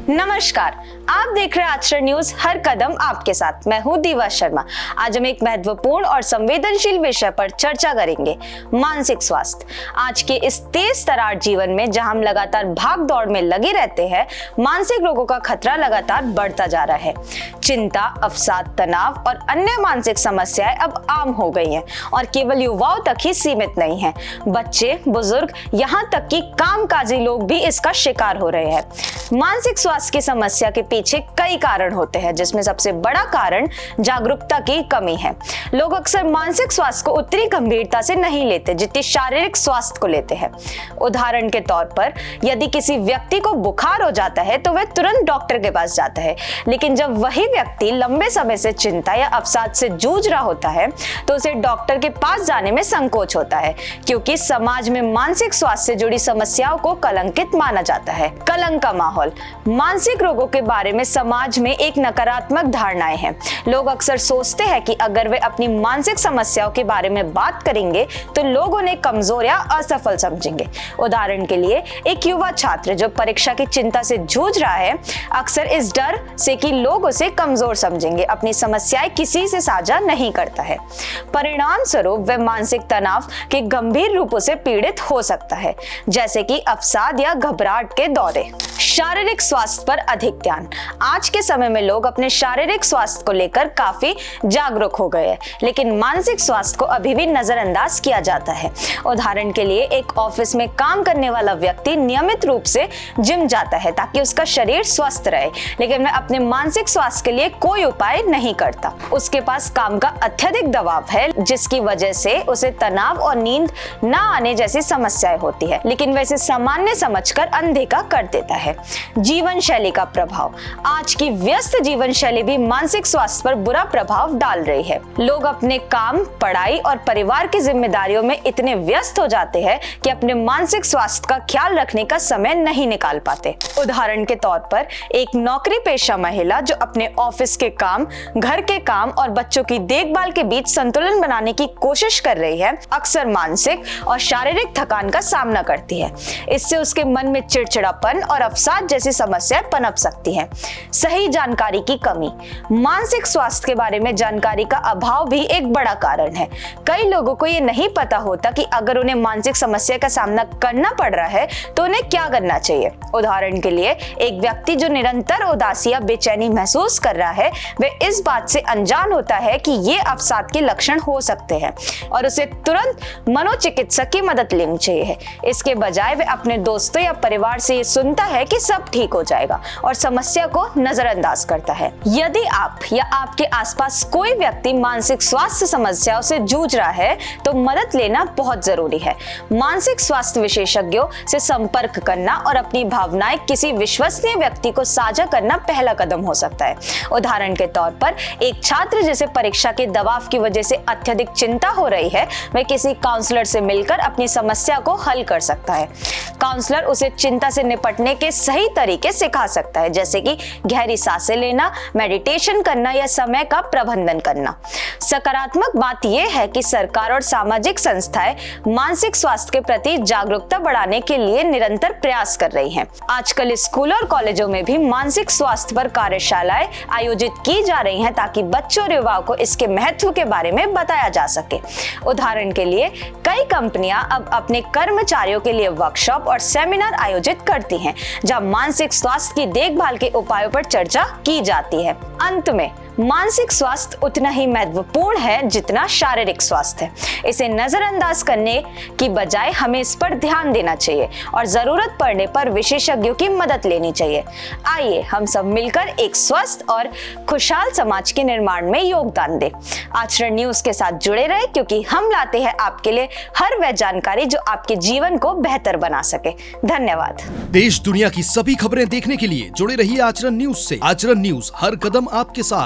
नमस्कार, आप देख रहे हैं आचरण न्यूज, हर कदम आपके साथ। मैं हूं दीवा शर्मा। आज हम एक महत्वपूर्ण और संवेदनशील विषय पर चर्चा करेंगे, मानसिक स्वास्थ्य। आज के इस तेज तरार जीवन में जहां हम लगातार भाग दौड़ में लगे रहते हैं, मानसिक रोगों का खतरा लगातार बढ़ता जा रहा है। चिंता, अवसाद, तनाव और अन्य मानसिक समस्याएं अब आम हो गई हैं और केवल युवाओं तक ही सीमित नहीं है। बच्चे, बुजुर्ग, यहाँ तक कि कामकाजी लोग भी इसका शिकार हो रहे हैं। मानसिक स्वास्थ्य की समस्या के पीछे कई कारण होते हैं, जिसमें सबसे बड़ा कारण जागरूकता की कमी है। लोग अक्सर मानसिक स्वास्थ्य को उतनी गंभीरता से नहीं लेते जितनी शारीरिक स्वास्थ्य को लेते हैं। उदाहरण के तौर पर, यदि किसी व्यक्ति को बुखार हो जाता है तो वह तुरंत डॉक्टर के पास जाता है, लेकिन जब वही व्यक्ति लंबे समय से चिंता या अवसाद से जूझ रहा होता है तो उसे डॉक्टर के पास जाने में संकोच होता है, क्योंकि समाज में मानसिक स्वास्थ्य से जुड़ी समस्याओं को कलंकित माना जाता है। कलंक का माहौल। मानसिक रोगों के बारे में समाज में एक नकारात्मक धारणाएं हैं। लोग अक्सर सोचते हैं कि अगर वे अपनी मानसिक समस्याओं के बारे में बात करेंगे तो लोग उन्हें कमजोर या असफल समझेंगे। उदाहरण के लिए, एक युवा छात्र जो परीक्षा की चिंता से जूझ रहा है, अक्सर इस डर से कि लोग उसे कमजोर समझेंगे, अपनी समस्याएं किसी से साझा नहीं करता है। परिणाम स्वरूप वह मानसिक तनाव के गंभीर रूपों से पीड़ित हो सकता है, जैसे कि अवसाद या घबराहट के दौरे। शारीरिक स्वास्थ्य पर अधिक ध्यान। आज के समय में लोग अपने शारीरिक स्वास्थ्य को लेकर काफी जागरूक हो गए हैं, लेकिन मानसिक स्वास्थ्य को अभी भी नजरअंदाज किया जाता है। उदाहरण के लिए, एक ऑफिस में काम करने वाला व्यक्ति नियमित रूप से जिम जाता है ताकि उसका शरीर स्वस्थ रहे, लेकिन वह अपने मानसिक स्वास्थ्य के लिए कोई उपाय नहीं करता। उसके पास काम का अत्यधिक दबाव है, जिसकी वजह से उसे तनाव और नींद न आने जैसी समस्याएं होती है, लेकिन वह इसे सामान्य समझकर अनदेखा कर देता है। जीवन शैली का प्रभाव। आज की व्यस्त जीवन शैली भी मानसिक स्वास्थ्य पर बुरा प्रभाव डाल रही है। लोग अपने काम, पढ़ाई और परिवार की जिम्मेदारियों में इतने व्यस्त हो जाते हैं कि अपने मानसिक स्वास्थ्य का ख्याल रखने का समय नहीं निकाल पाते। उदाहरण के तौर पर, एक नौकरी पेशा महिला जो अपने ऑफिस के काम, घर के काम और बच्चों की देखभाल के बीच संतुलन बनाने की कोशिश कर रही है, अक्सर मानसिक और शारीरिक थकान का सामना करती है। इससे उसके मन में चिड़चिड़ापन और अवसाद जैसी समस्याएं पनप सकती हैं। सही जानकारी की कमी। मानसिक स्वास्थ्य के बारे में जानकारी का अभाव भी एक बड़ा कारण है। कई लोगों को ये नहीं पता होता कि अगर उन्हें मानसिक समस्या का सामना करना पड़ रहा है तो उन्हें क्या करना चाहिए। उदाहरण के लिए, एक व्यक्ति जो निरंतर उदासी या बेचैनी महसूस कर रहा है, वह इस बात से अनजान होता है कि ये अवसाद के लक्षण हो सकते हैं और उसे तुरंत मनोचिकित्सक की मदद लेनी चाहिए। इसके बजाय वह अपने दोस्तों या परिवार से ये सुनता है कि सब ठीक हो जाएगा और समस्या को नजरअंदाज करता है। यदि आप या आपके आसपास कोई व्यक्ति मानसिक स्वास्थ्य समस्याओं से जूझ रहा है तो मदद लेना बहुत जरूरी है। मानसिक स्वास्थ्य विशेषज्ञों से संपर्क करना और अपनी भावनाएं किसी विश्वसनीय व्यक्ति को साझा करना पहला कदम हो सकता है। उदाहरण के तौर पर, एक छात्र जिसे परीक्षा के दबाव की वजह से अत्यधिक चिंता हो रही है, वह किसी काउंसलर से मिलकर अपनी समस्या को हल कर सकता है। काउंसलर उसे चिंता से निपटने के सही तरीके सिखा सकता है, जैसे कि गहरी सांसें लेना, मेडिटेशन करना या समय का प्रबंधन करना। सकारात्मक बात यह है कि सरकार और सामाजिक संस्थाएं मानसिक स्वास्थ्य के प्रति जागरूकता बढ़ाने के लिए निरंतर प्रयास कर रही हैं। आजकल स्कूलों और कॉलेजों में भी मानसिक स्वास्थ्य पर कार्यशालाएं आयोजित की जा रही हैं ताकि बच्चों और युवाओं को इसके महत्व के बारे में बताया जा सके। उदाहरण के लिए, कई कंपनियां अब अपने कर्मचारियों के लिए वर्कशॉप और सेमिनार आयोजित करती हैं, जहां मानसिक स्वास्थ्य की देखभाल के उपायों पर चर्चा की जाती है। अंत में, मानसिक स्वास्थ्य उतना ही महत्वपूर्ण है जितना शारीरिक स्वास्थ्य है। इसे नजरअंदाज करने की बजाय हमें इस पर ध्यान देना चाहिए और जरूरत पड़ने पर विशेषज्ञों की मदद लेनी चाहिए। आइए हम सब मिलकर एक स्वस्थ और खुशहाल समाज के निर्माण में योगदान दें। आचरण न्यूज के साथ जुड़े रहे, क्योंकि हम लाते हैं आपके लिए हर वह जानकारी जो आपके जीवन को बेहतर बना सके। धन्यवाद। देश दुनिया की सभी खबरें देखने के लिए जुड़े रहिए आचरण न्यूज से। आचरण न्यूज, हर कदम आपके साथ।